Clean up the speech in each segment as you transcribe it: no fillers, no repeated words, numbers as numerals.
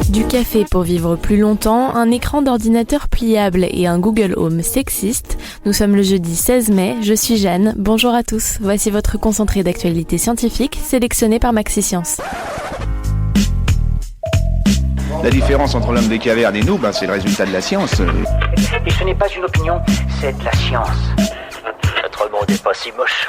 Du café pour vivre plus longtemps, un écran d'ordinateur pliable et un Google Home sexiste. Nous sommes le jeudi 16 mai, je suis Jeanne, bonjour à tous. Voici votre concentré d'actualité scientifique sélectionné par MaxiScience. La différence entre l'homme des cavernes et nous, c'est le résultat de la science. Et ce n'est pas une opinion, c'est de la science. Notre monde n'est pas si moche.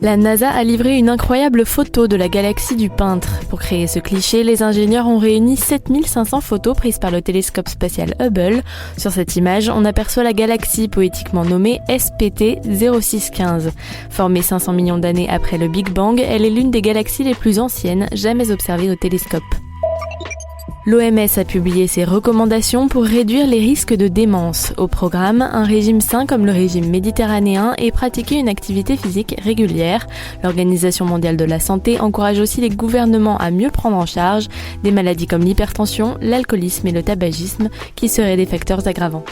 La NASA a livré une incroyable photo de la galaxie du Peintre. Pour créer ce cliché, les ingénieurs ont réuni 7500 photos prises par le télescope spatial Hubble. Sur cette image, on aperçoit la galaxie poétiquement nommée SPT 0615. Formée 500 millions d'années après le Big Bang, elle est l'une des galaxies les plus anciennes jamais observées au télescope. L'OMS a publié ses recommandations pour réduire les risques de démence. Au programme, un régime sain comme le régime méditerranéen et pratiquer une activité physique régulière. L'Organisation mondiale de la santé encourage aussi les gouvernements à mieux prendre en charge des maladies comme l'hypertension, l'alcoolisme et le tabagisme qui seraient des facteurs aggravants.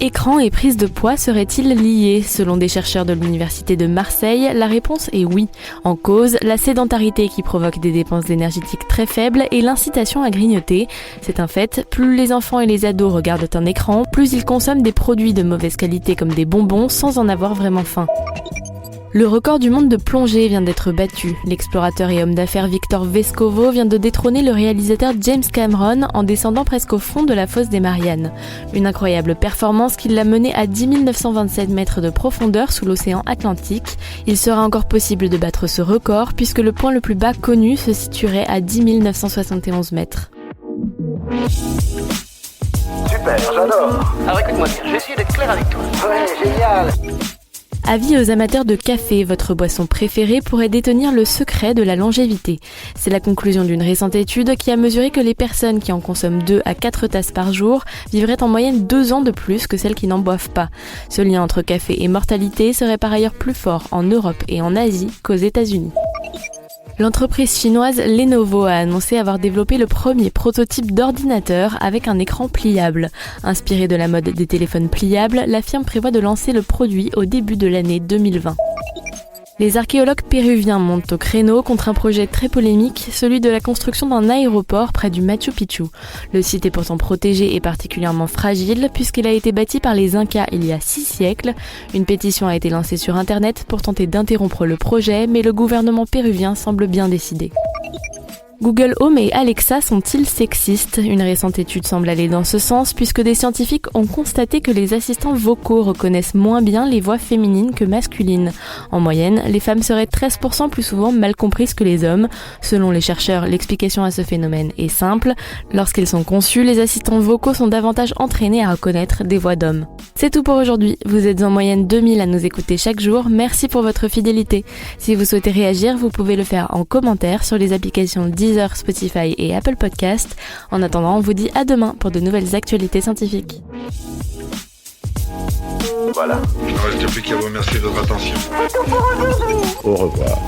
Écran et prise de poids seraient-ils liés? Selon des chercheurs de l'université de Marseille, la réponse est oui. En cause, la sédentarité qui provoque des dépenses énergétiques très faibles et l'incitation à grignoter. C'est un fait, plus les enfants et les ados regardent un écran, plus ils consomment des produits de mauvaise qualité comme des bonbons sans en avoir vraiment faim. Le record du monde de plongée vient d'être battu. L'explorateur et homme d'affaires Victor Vescovo vient de détrôner le réalisateur James Cameron en descendant presque au fond de la fosse des Mariannes. Une incroyable performance qui l'a mené à 10 927 mètres de profondeur sous l'océan Atlantique. Il sera encore possible de battre ce record puisque le point le plus bas connu se situerait à 10 971 mètres. Super, j'adore. Alors écoute-moi bien, je vais essayer d'être clair avec toi. Ouais, génial. Avis aux amateurs de café, votre boisson préférée pourrait détenir le secret de la longévité. C'est la conclusion d'une récente étude qui a mesuré que les personnes qui en consomment 2 à 4 tasses par jour vivraient en moyenne 2 ans de plus que celles qui n'en boivent pas. Ce lien entre café et mortalité serait par ailleurs plus fort en Europe et en Asie qu'aux États-Unis. L'entreprise chinoise Lenovo a annoncé avoir développé le premier prototype d'ordinateur avec un écran pliable. Inspiré de la mode des téléphones pliables, la firme prévoit de lancer le produit au début de l'année 2020. Les archéologues péruviens montent au créneau contre un projet très polémique, celui de la construction d'un aéroport près du Machu Picchu. Le site est pourtant protégé et particulièrement fragile puisqu'il a été bâti par les Incas il y a 6 siècles. Une pétition a été lancée sur Internet pour tenter d'interrompre le projet, mais le gouvernement péruvien semble bien décidé. Google Home et Alexa sont-ils sexistes? Une récente étude semble aller dans ce sens puisque des scientifiques ont constaté que les assistants vocaux reconnaissent moins bien les voix féminines que masculines. En moyenne, les femmes seraient 13% plus souvent mal comprises que les hommes. Selon les chercheurs, l'explication à ce phénomène est simple. Lorsqu'ils sont conçus, les assistants vocaux sont davantage entraînés à reconnaître des voix d'hommes. C'est tout pour aujourd'hui. Vous êtes en moyenne 2000 à nous écouter chaque jour. Merci pour votre fidélité. Si vous souhaitez réagir, vous pouvez le faire en commentaire sur les applications Deezer, Spotify et Apple Podcast. En attendant, on vous dit à demain pour de nouvelles actualités scientifiques. Voilà. Il ne reste plus qu'à vous remercier de votre attention. Au revoir.